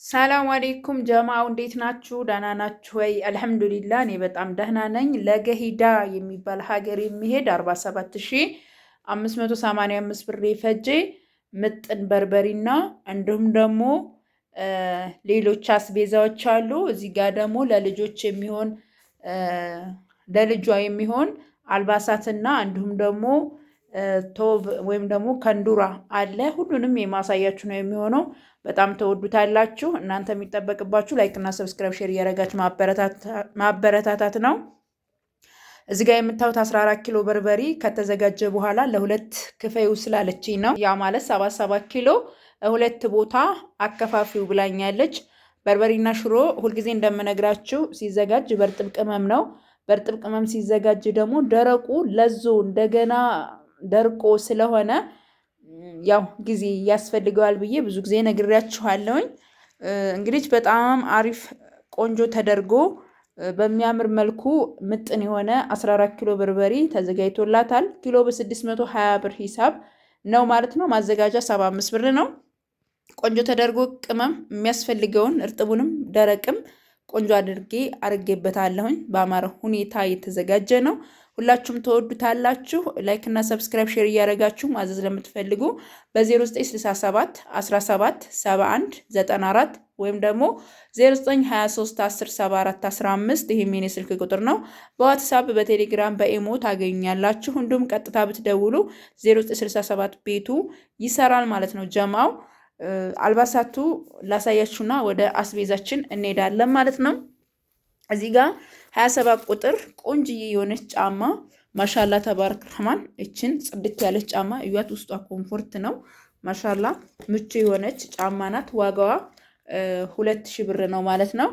ሰላም አለይኩም ጀማው እንዴት ናችሁ? ደህና ናችሁ ወይ? አልሐምዱሊላህ እኔ በጣም ደህና ነኝ። ለገሂዳ የሚባል ሀገር የሚሄድ 47585 ብር የፈጀ ምጥን በርበሬና እንዲሁም ደግሞ ሌሎች አስቤዛዎች አሉ። እዚህ ጋር ደግሞ ለልጆች የሚሆን ለልጇ የሚሆን አልባሳትና እንዲሁም ደግሞ ቶብ ወይም ደግሞ ከንዱራ አለ። ሁሉንም የማሳያችሁ ነው የሚሆነው። በጣም ተወዱታላችሁ። እናንተ የሚጠበቅባችሁ ላይክ እና ሰብስክራይብ ሼር እያደረጋችሁ ማበረታታት ነው። እዚህ ጋር የምታዩት 14 ኪሎ በርበሬ ከተዘጋጀ በኋላ ለሁለት ክፈዩ ስላለችኝ ነው። ያ ማለት 77 ኪሎ ሁለት ቦታ አከፋፊው ብላኛለች። በርበሬና ሽሮ ሁልጊዜ እንደምነግራችሁ ሲዘጋጅ በርጥብ ቅመም ነው። በርጥብ ቅመም ሲዘጋጅ ደግሞ ደረቁ ለዞ እንደገና ደርቆ ስለሆነ ያው ጊዜ ያስፈልገዋል ብዬ ብዙ ጊዜ ነግሬያችኋለሁኝ። እንግዲህ በጣም አሪፍ ቆንጆ ተደርጎ በሚያምር መልኩ ምጥን የሆነ 14 ኪሎ በርበሬ ተዘጋጅቶላታል። ኪሎ በ620 ብር ሂሳብ ነው ማለት ነው። ማዘጋጃ 75 ብር ነው። ቆንጆ ተደርጎ ቅመም የሚያስፈልገውን እርጥቡንም ደረቅም ቆንጆ አድርጌ አርጌበታለሁኝ። በአማረ ሁኔታ የተዘጋጀ ነው። ሁላችሁም ተወዱታላችሁ። ላይክ እና ሰብስክራይብ ሼር እያደረጋችሁ ማዘዝ ለምትፈልጉ በ0967 17 71 94 ወይም ደግሞ 0923 10 74 15 ይሄም የኔ ስልክ ቁጥር ነው። በዋትሳፕ በቴሌግራም በኢሞ ታገኙኛላችሁ። እንዲሁም ቀጥታ ብትደውሉ 0967 ቤቱ ይሰራል ማለት ነው። ጀማው አልባሳቱ ላሳያችሁና ወደ አስቤዛችን እንሄዳለን ማለት ነው። እዚህ ጋር 27 ቁጥር ቆንጅዬ የሆነች ጫማ ማሻላ ተባረክ ረህማን። እችን ጽድት ያለች ጫማ እዩት። ውስጧ ኮምፎርት ነው። ማሻላ ምቹ የሆነች ጫማ ናት። ዋጋዋ 2000 ብር ነው ማለት ነው።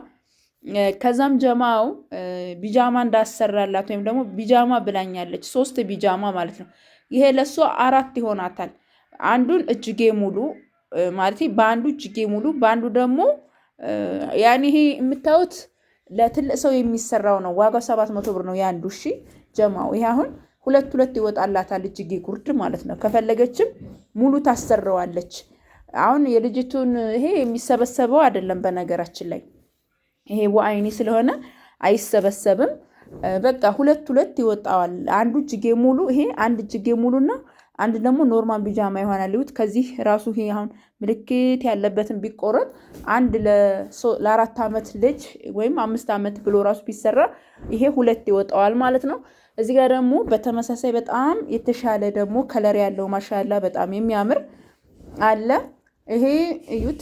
ከዛም ጀማው ቢጃማ እንዳሰራላት ወይም ደግሞ ቢጃማ ብላኛለች። 3 ቢጃማ ማለት ነው። ይሄ ለሷ 4 ይሆናታል። አንዱን እጅጌ ሙሉ ማለት በአንዱ እጅጌ ሙሉ በአንዱ ደግሞ ያኔ ይሄ የምታዩት ለትልቅ ሰው የሚሰራው ነው። ዋጋው 700 ብር ነው ያንዱ። እሺ ጀማው ይሄ አሁን ሁለት ይወጣላታል። እጅጌ ጉርድ ማለት ነው። ከፈለገችም ሙሉ ታሰራዋለች። አሁን የልጅቱን ይሄ የሚሰበሰበው አይደለም በነገራችን ላይ ይሄ ወአይኒ ስለሆነ አይሰበሰብም። በቃ ሁለት ይወጣዋል። አንዱ እጅጌ ሙሉ ይሄ አንድ እጅጌ ሙሉና አንድ ደግሞ ኖርማል ቢጃማ ይሆናል። ይሁት ከዚህ ራሱ ይሄ አሁን ምልክት ያለበትን ቢቆረጥ አንድ ለ4 ዓመት ልጅ ወይም 5 ዓመት ብሎ ራሱ ቢሰራ ይሄ 2 ይወጣዋል ማለት ነው። እዚህ ጋር ደግሞ በተመሳሳይ በጣም የተሻለ ደግሞ ከለር ያለው ማሻላ በጣም የሚያምር አለ። ይሄ እዩት።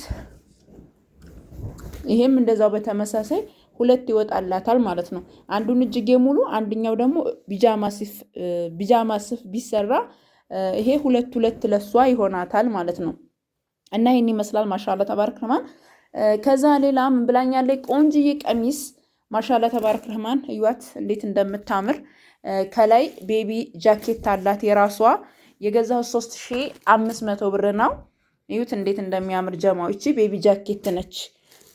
ይሄም እንደዛው በተመሳሳይ 2 ይወጣላታል ማለት ነው። አንዱን እጅጌ ሙሉ አንደኛው ደግሞ ቢጃማ ስፍ ቢሰራ ይሄ 2 ለሷ ይሆናታል ማለት ነው። እና ይሄን ይመስላል ማሻአላ ተባረክ ረህማን። ከዛ ሌላ ምን ብላኛለች? ቆንጅዬ ቀሚስ ማሻአላ ተባረክ ረህማን። እዩት እንዴት እንደምታምር። ከላይ ቤቢ ጃኬት አላት የራሷ። የገዛው 3500 ብር ነው። እዩት እንዴት እንደሚያምር ጀማው። እቺ ቤቢ ጃኬት ነች።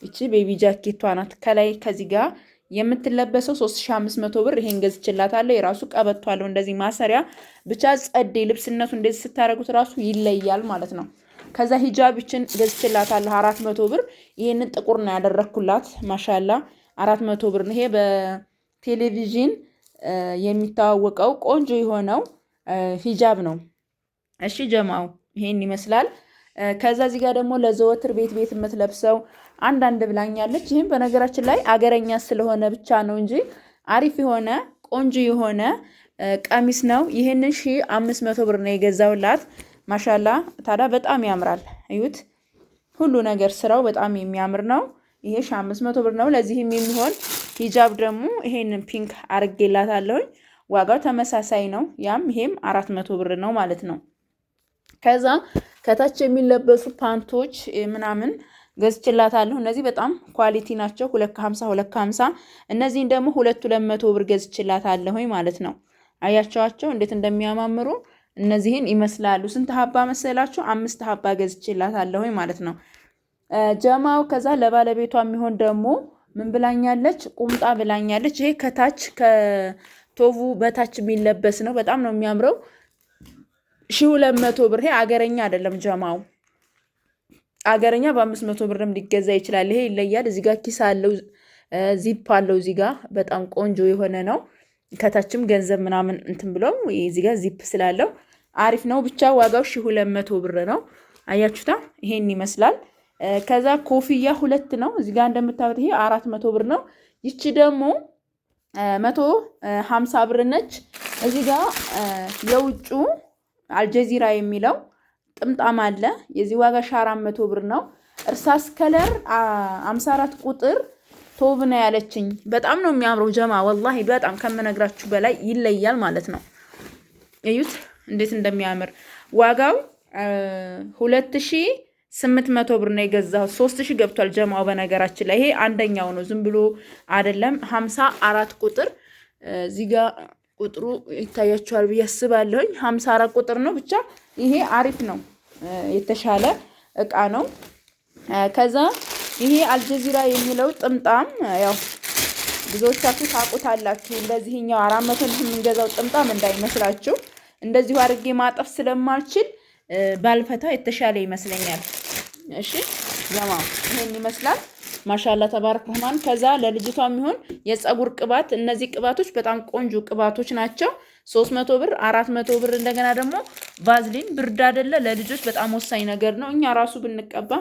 እቺ ቤቢ ጃኬቷ ናት። ከላይ ከዚህ ጋር የምትለበሰው 3500 ብር። ይሄን ገዝችላታለሁ። የራሱ ቀበቶ አለው እንደዚህ ማሰሪያ። ብቻ ጸዴ ልብስነቱ እንደዚህ ስታረጉት ራሱ ይለያል ማለት ነው። ከዛ ሂጃብችን ገዝችላታለሁ 400 ብር። ይሄንን ጥቁር ነው ያደረኩላት። ማሻላ 400 ብር ነው። ይሄ በቴሌቪዥን የሚታወቀው ቆንጆ የሆነው ሂጃብ ነው። እሺ ጀማው ይሄን ይመስላል። ከዛ እዚህ ጋር ደግሞ ለዘወትር ቤት የምትለብሰው አንዳንድ ብላኛለች። ይህም በነገራችን ላይ አገረኛ ስለሆነ ብቻ ነው እንጂ አሪፍ የሆነ ቆንጆ የሆነ ቀሚስ ነው። ይህንን 1500 ብር ነው የገዛውላት። ማሻላ ታዲያ በጣም ያምራል። እዩት ሁሉ ነገር ስራው በጣም የሚያምር ነው። ይሄ 1500 ብር ነው። ለዚህም የሚሆን ሂጃብ ደግሞ ይሄንን ፒንክ አርጌላታለሁኝ። ዋጋው ተመሳሳይ ነው። ያም ይሄም 400 ብር ነው ማለት ነው። ከዛ ከታች የሚለበሱ ፓንቶች ምናምን ገዝችላታለሁ። እነዚህ በጣም ኳሊቲ ናቸው። 250 250። እነዚህን ደግሞ 200 ብር ገዝችላታለሁኝ ማለት ነው። አያቸዋቸው እንዴት እንደሚያማምሩ። እነዚህን ይመስላሉ። ስንት ሀባ መሰላችሁ? 5 ሀባ ገዝችላታለሁኝ ማለት ነው ጀማው። ከዛ ለባለቤቷ የሚሆን ደግሞ ምን ብላኛለች? ቁምጣ ብላኛለች። ይሄ ከታች ከቶቡ በታች የሚለበስ ነው። በጣም ነው የሚያምረው። 1200 ብር። ይሄ አገረኛ አይደለም ጀማው። አገረኛ በ500 ብርም ሊገዛ ይችላል። ይሄ ይለያል። እዚህ ጋር ኪስ አለው፣ ዚፕ አለው። እዚህ ጋር በጣም ቆንጆ የሆነ ነው። ከታችም ገንዘብ ምናምን እንትን ብለው እዚህ ጋር ዚፕ ስላለው አሪፍ ነው። ብቻ ዋጋው 1200 ብር ነው። አያችሁታ? ይሄን ይመስላል። ከዛ ኮፍያ 2 ነው። እዚህ ጋር እንደምታዩት ይሄ 400 ብር ነው። ይቺ ደግሞ 150 ብር ነች። እዚህ ጋር የውጩ አልጀዚራ የሚለው ጥምጣም አለ። የዚህ ዋጋ 400 ብር ነው። እርሳስ ከለር 54 ቁጥር ቶብ ነው ያለችኝ። በጣም ነው የሚያምረው ጀማ፣ ወላሂ በጣም ከምነግራችሁ በላይ ይለያል ማለት ነው። እዩት እንዴት እንደሚያምር። ዋጋው 2800 ብር ነው የገዛሁት። 3000 ገብቷል ጀማው። በነገራችን ላይ ይሄ አንደኛው ነው፣ ዝም ብሎ አይደለም። 54 ቁጥር እዚህ ጋር ቁጥሩ ይታያችኋል ብዬ አስባለሁኝ። 54 ቁጥር ነው። ብቻ ይሄ አሪፍ ነው፣ የተሻለ እቃ ነው። ከዛ ይሄ አልጀዚራ የሚለው ጥምጣም ያው ብዙዎቻችሁ ታውቁታላችሁ። እንደዚህኛው 400 ብር የምንገዛው ጥምጣም እንዳይመስላችሁ። እንደዚሁ አድርጌ ማጠፍ ስለማልችል ባልፈታ የተሻለ ይመስለኛል። እሺ ጀማ ይሄን ይመስላል። ማሻአላ ተባረክ ረህማን። ከዛ ለልጅቷ የሚሆን የፀጉር ቅባት፣ እነዚህ ቅባቶች በጣም ቆንጆ ቅባቶች ናቸው። 300 ብር 400 ብር። እንደገና ደግሞ ቫዝሊን፣ ብርድ አይደለ ለልጆች በጣም ወሳኝ ነገር ነው። እኛ ራሱ ብንቀባ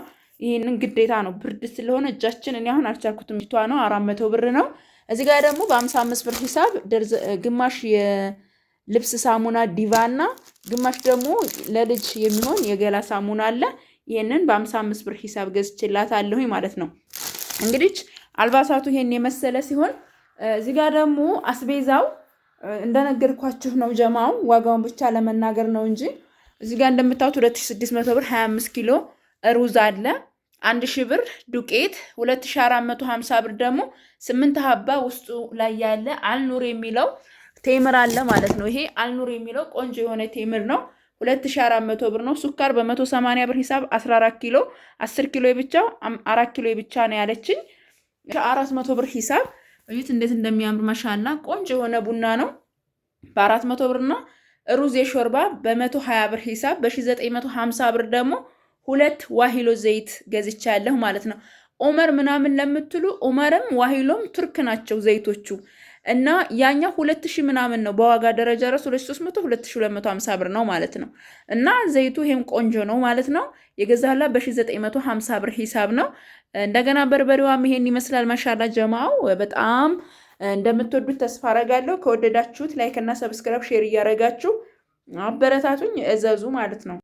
ይሄንን ግዴታ ነው፣ ብርድ ስለሆነ እጃችን። እኔ አሁን አልቻልኩትም። ልጅቷ ነው 400 ብር ነው። እዚህ ጋር ደግሞ በ55 ብር ሂሳብ ግማሽ የልብስ ሳሙና ዲቫ እና ግማሽ ደግሞ ለልጅ የሚሆን የገላ ሳሙና አለ። ይሄንን በ55 ብር ሂሳብ ገዝቼላታለሁ ማለት ነው። እንግዲህ አልባሳቱ ይሄን የመሰለ ሲሆን እዚህ ጋር ደግሞ አስቤዛው እንደነገርኳችሁ ነው ጀማው። ዋጋውን ብቻ ለመናገር ነው እንጂ እዚህ ጋር እንደምታዩት 2600 ብር 25 ኪሎ ሩዝ አለ። 1000 ብር ዱቄት፣ 2450 ብር ደግሞ 8 ሀባ ውስጡ ላይ ያለ አልኑር የሚለው ቴምር አለ ማለት ነው። ይሄ አልኑር የሚለው ቆንጆ የሆነ ቴምር ነው። 2400 ብር ነው። ሱካር በ180 ብር ሂሳብ 14 ኪሎ 10 ኪሎ ብቻው 4 ኪሎ ብቻ ነው ያለችኝ። 400 ብር ሂሳብ እዩት እንዴት እንደሚያምር ማሻአላ። ቆንጆ የሆነ ቡና ነው በ400 ብር እና ሩዝ የሾርባ በ120 ብር ሂሳብ በ1950 ብር ደግሞ 2 ዋሂሎ ዘይት ገዝቻለሁ ማለት ነው። ኦመር ምናምን ለምትሉ ኦመርም ዋሂሎም ቱርክ ናቸው ዘይቶቹ እና ያኛው 2000 ምናምን ነው በዋጋ ደረጃ ራሱ 2300 2250 ብር ነው ማለት ነው። እና ዘይቱ ይሄም ቆንጆ ነው ማለት ነው። የገዛላ በ1950 ብር ሂሳብ ነው። እንደገና በርበሬዋም ይሄን ይመስላል ማሻአላ ጀማው። በጣም እንደምትወዱት ተስፋ አረጋለሁ። ከወደዳችሁት ላይክ እና ሰብስክራይብ ሼር እያረጋችሁ አበረታቱኝ፣ እዘዙ ማለት ነው።